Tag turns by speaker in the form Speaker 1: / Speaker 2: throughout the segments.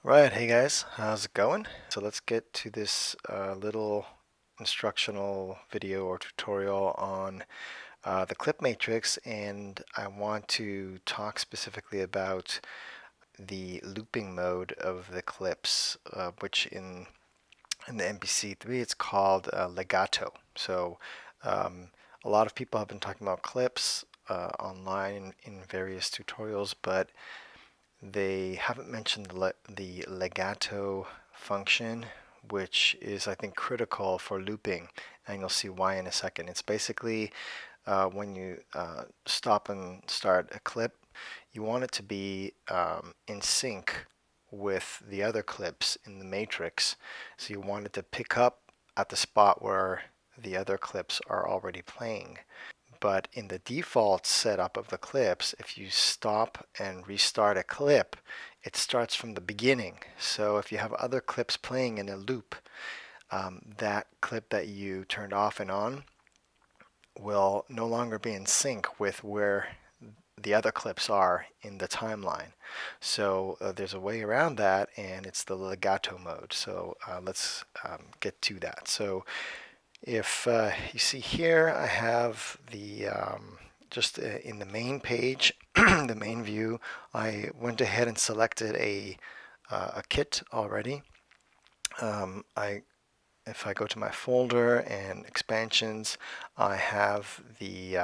Speaker 1: Right, hey guys, how's it going? So let's get to this little instructional video or tutorial on the clip matrix, and I want to talk specifically about the looping mode of the clips, which in the MPC3 it's called Legato. So um, a lot of people have been talking about clips online in various tutorials, but they haven't mentioned the legato function, which is, I think, critical for looping, and you'll see why in a second. It's basically when you stop and start a clip, you want it to be in sync with the other clips in the matrix. So you want it to pick up at the spot where the other clips are already playing. But in the default setup of the clips, if you stop and restart a clip, it starts from the beginning. So if you have other clips playing in a loop, that clip that you turned off and on will no longer be in sync with where the other clips are in the timeline. So there's a way around that, and it's the legato mode. So let's get to that. So if you see here, I have the just in the main page, the main view, I went ahead and selected a kit already. If I go to my folder and expansions, I have the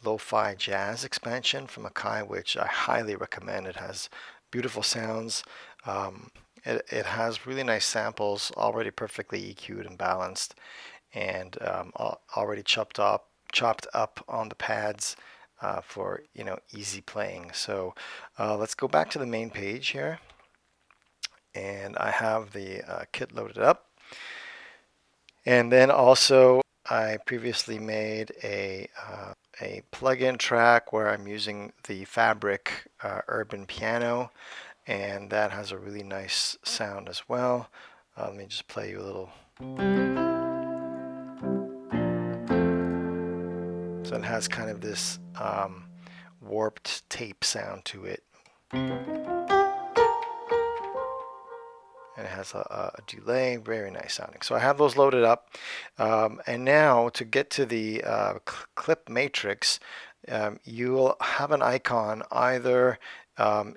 Speaker 1: Lo-Fi Jazz expansion from Akai, which I highly recommend. It has beautiful sounds. It has really nice samples, already perfectly EQ'd and balanced, and already chopped up on the pads for easy playing. So let's go back to the main page here, and I have the kit loaded up. And then also I previously made a plugin track where I'm using the Fabric Urban Piano, and that has a really nice sound as well. Let me just play you a little. So it has kind of this warped tape sound to it. And it has a delay, very nice sounding. So I have those loaded up. And now to get to the clip matrix, you'll have an icon either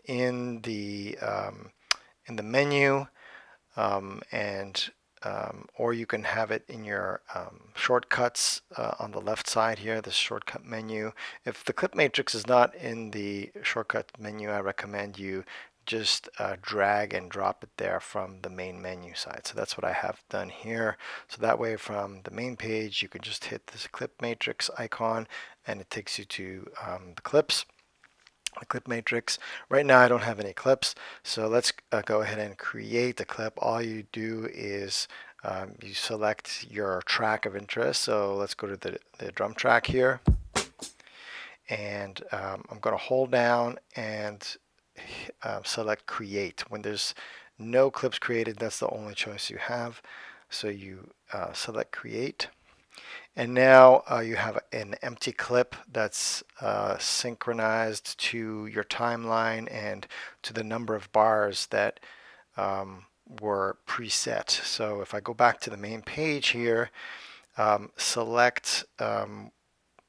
Speaker 1: in the menu, and or you can have it in your shortcuts on the left side here, the shortcut menu. If the clip matrix is not in the shortcut menu, I recommend you just drag and drop it there from the main menu side. So that's what I have done here. So that way from the main page, you can just hit this clip matrix icon and it takes you to the clips. The clip matrix. Right now I don't have any clips, so let's go ahead and create a clip. All you do is you select your track of interest. So let's go to the drum track here, and I'm going to hold down and select create. When there's no clips created, that's the only choice you have. So you select create. And now you have an empty clip that's synchronized to your timeline and to the number of bars that were preset. So if I go back to the main page here, select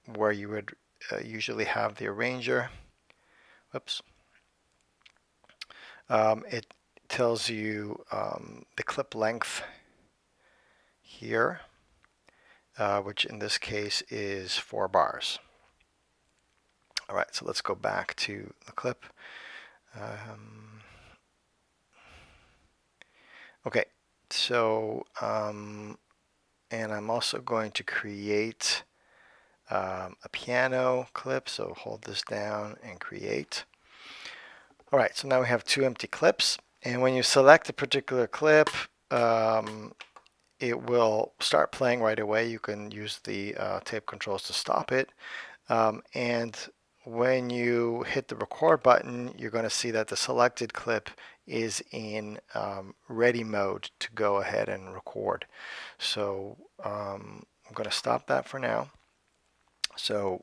Speaker 1: where you would usually have the arranger. Whoops. It tells you the clip length here, which in this case is 4 bars. All right, so let's go back to the clip. Okay, so and I'm also going to create a piano clip, so hold this down and create. All right, so now we have 2 empty clips, and when you select a particular clip, it will start playing right away. You can use the tape controls to stop it, and when you hit the record button, you're going to see that the selected clip is in ready mode to go ahead and record. So I'm going to stop that for now. So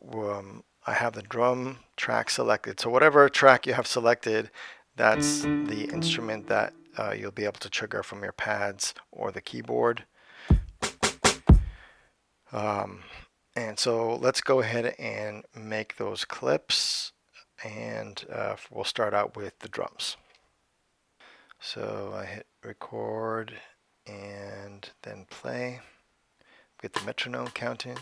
Speaker 1: I have the drum track selected. So whatever track you have selected, that's the instrument that you'll be able to trigger from your pads or the keyboard. And so let's go ahead and make those clips, and we'll start out with the drums. So I hit record and then play. Get the metronome counting.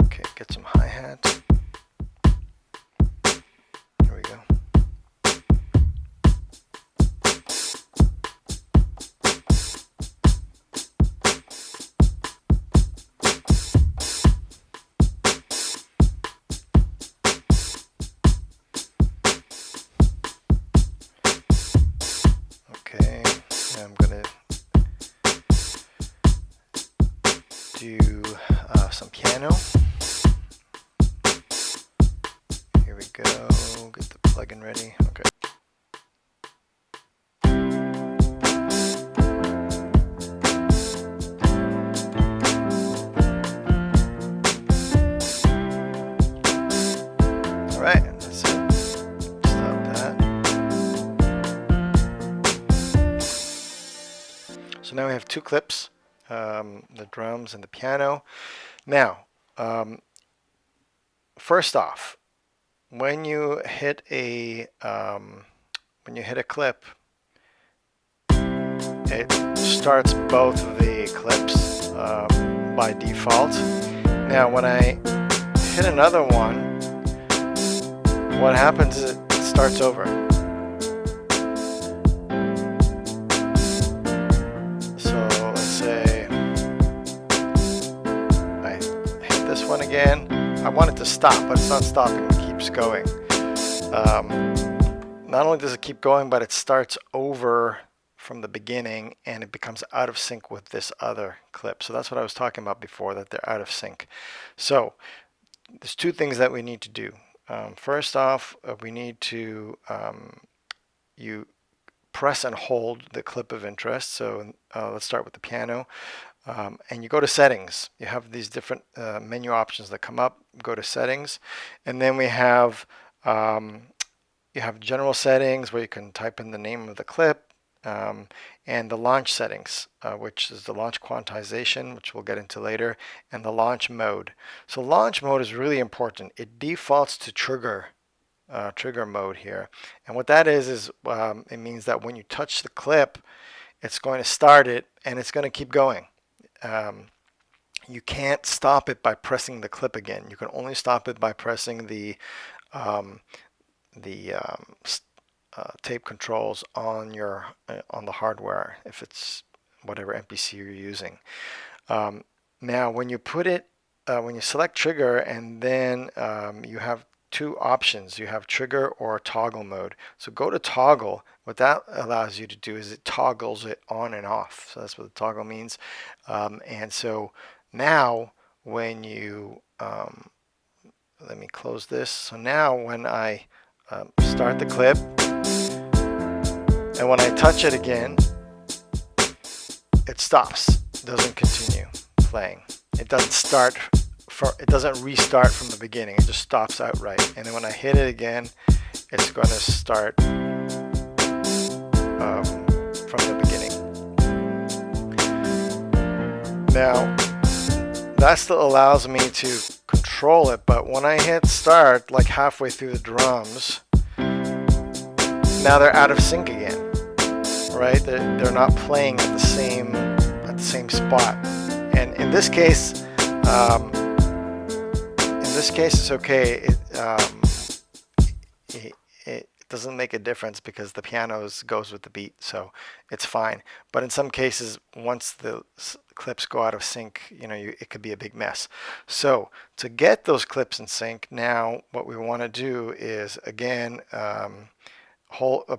Speaker 1: Okay, get some hi-hat. There we go. Okay, I'm gonna do some piano. Here we go. Get the plugin ready. Okay. All right, that's it. Stop that. So now we have two clips, the drums and the piano. Now, first off, when you hit a clip, it starts both of the clips by default. Now, when I hit another one, what happens is it starts over. So let's say I hit this one again. I want it to stop, but it's not stopping. It keeps going. Not only does it keep going, but it starts over from the beginning, and it becomes out of sync with this other clip. So that's what I was talking about before, that they're out of sync. So there's two things that we need to do. First off, we need to you press and hold the clip of interest. So let's start with the piano. And you go to settings. You have these different menu options that come up. Go to settings, and then we have you have general settings where you can type in the name of the clip, and the launch settings, which is the launch quantization, which we'll get into later, and the launch mode. So launch mode is really important. It defaults to trigger mode here, and what that is it means that when you touch the clip, it's going to start it, and it's going to keep going. You can't stop it by pressing the clip again. You can only stop it by pressing the tape controls on your on the hardware, if it's whatever MPC you're using. Now, when you put it, when you select trigger, and then you have two options. You have trigger or toggle mode. So go to toggle. What that allows you to do is it toggles it on and off. So that's what the toggle means. And so now when you let me close this. So now when I start the clip, and when I touch it again, it stops. It doesn't continue playing. It doesn't start. It doesn't restart from the beginning. It just stops outright. And then when I hit it again, it's going to start from the beginning. Now, that still allows me to control it, but when I hit start, like halfway through the drums, now they're out of sync again, right? They're not playing at the same spot. And in this case, it's okay. It doesn't make a difference because the piano goes with the beat, so it's fine. But in some cases, once the clips go out of sync, it could be a big mess. So to get those clips in sync, now what we want to do is, again,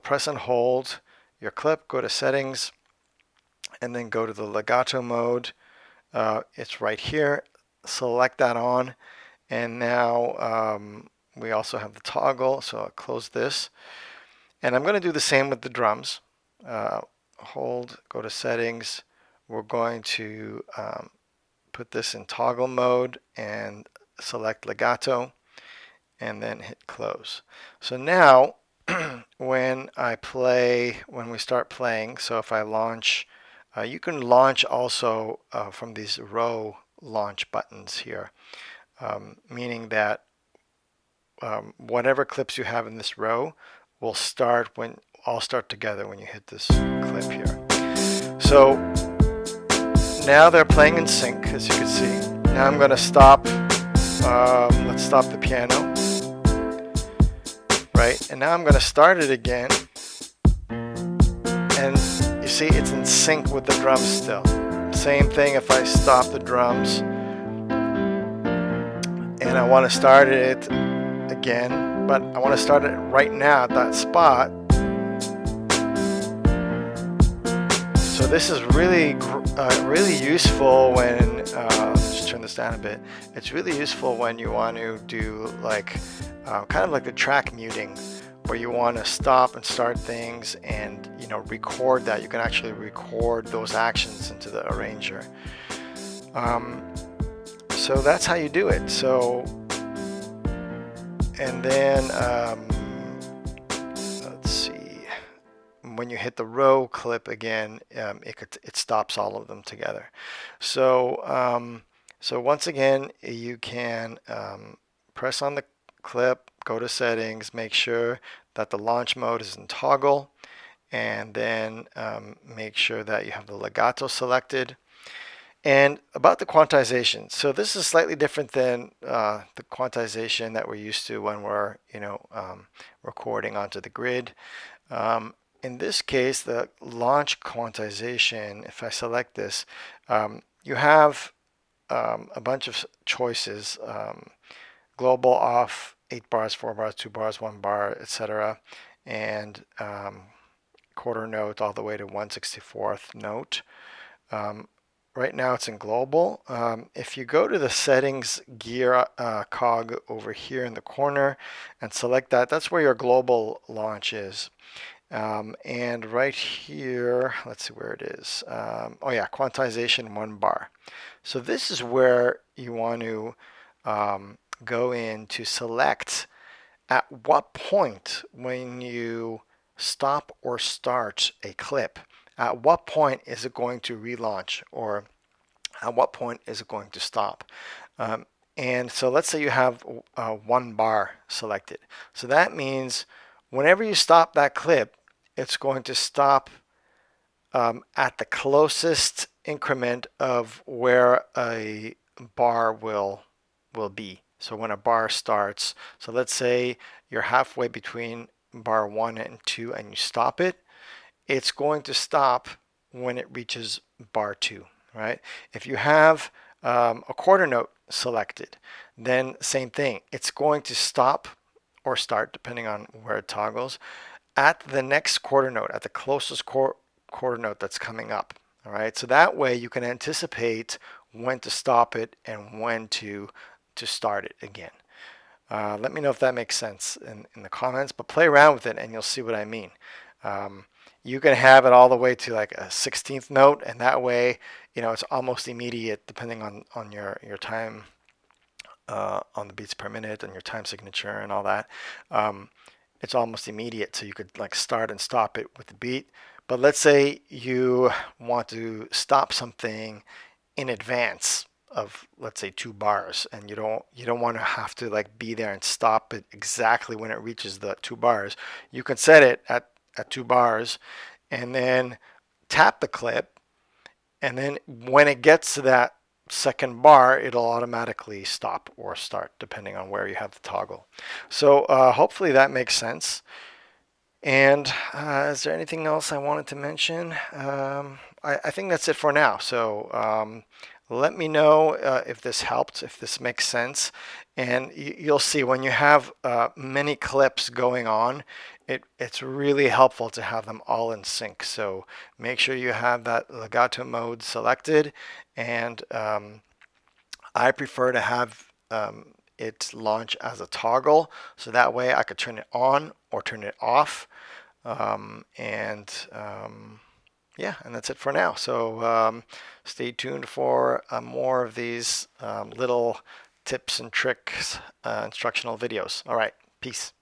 Speaker 1: press and hold your clip, go to settings, and then go to the legato mode. It's right here. Select that on, and now we also have the toggle. So I'll close this, and I'm going to do the same with the drums. Hold, go to settings. We're going to put this in toggle mode and select Legato and then hit close. So now when we start playing, so if I launch, you can launch also from these row launch buttons here, meaning that whatever clips you have in this row will start when all start together when you hit this clip here. So now they're playing in sync, as you can see. Now I'm going to stop. Let's stop the piano. Right, and now I'm going to start it again. And you see it's in sync with the drums still. Same thing if I stop the drums and I want to start it again, but I want to start it right now at that spot. So this is really useful when, let's just turn this down a bit. It's really useful when you want to do like kind of like a track muting, where you want to stop and start things and record that. You can actually record those actions into the arranger. So that's how you do it. So, and then let's see. When you hit the row clip again, it stops all of them together. So, so once again, you can press on the clip, go to settings, make sure that the launch mode is in toggle, and then make sure that you have the legato selected. And about the quantization, so this is slightly different than the quantization that we're used to when we're recording onto the grid. In this case, the launch quantization, if I select this, you have a bunch of choices: global, off, 8 bars, 4 bars, 2 bars, 1 bar, etc., and quarter note all the way to 1/64th note. Right now it's in global. If you go to the settings gear cog over here in the corner and select that, that's where your global launch is. And right here, let's see where it is. Oh yeah, quantization 1 bar. So this is where you want to go in to select at what point when you stop or start a clip, at what point is it going to relaunch, or at what point is it going to stop. And so let's say you have 1 bar selected. So that means whenever you stop that clip, it's going to stop at the closest increment of where a bar will be. So when a bar starts, so let's say you're halfway between bar 1 and 2 and you stop it, it's going to stop when it reaches bar 2, right? If you have a quarter note selected, then same thing. It's going to stop or start, depending on where it toggles, at the next quarter note, at the closest quarter note that's coming up. All right, so that way you can anticipate when to stop it and when to start it again. Let me know if that makes sense in the comments, but play around with it and you'll see what I mean. You can have it all the way to like a 16th note, and that way, it's almost immediate depending on your time on the beats per minute and your time signature and all that. It's almost immediate, so you could like start and stop it with the beat. But let's say you want to stop something in advance of, let's say, 2 bars, and you don't want to have to like be there and stop it exactly when it reaches the 2 bars. You can set it at 2 bars and then tap the clip, and then when it gets to that second bar, it'll automatically stop or start depending on where you have the toggle. So hopefully that makes sense. And is there anything else I wanted to mention? I think that's it for now. So let me know if this helped, if this makes sense. And you'll see when you have many clips going on, it's really helpful to have them all in sync. So make sure you have that legato mode selected. And I prefer to have it launch as a toggle, so that way I could turn it on or turn it off. yeah, and that's it for now. So stay tuned for more of these little tips and tricks instructional videos. All right, peace.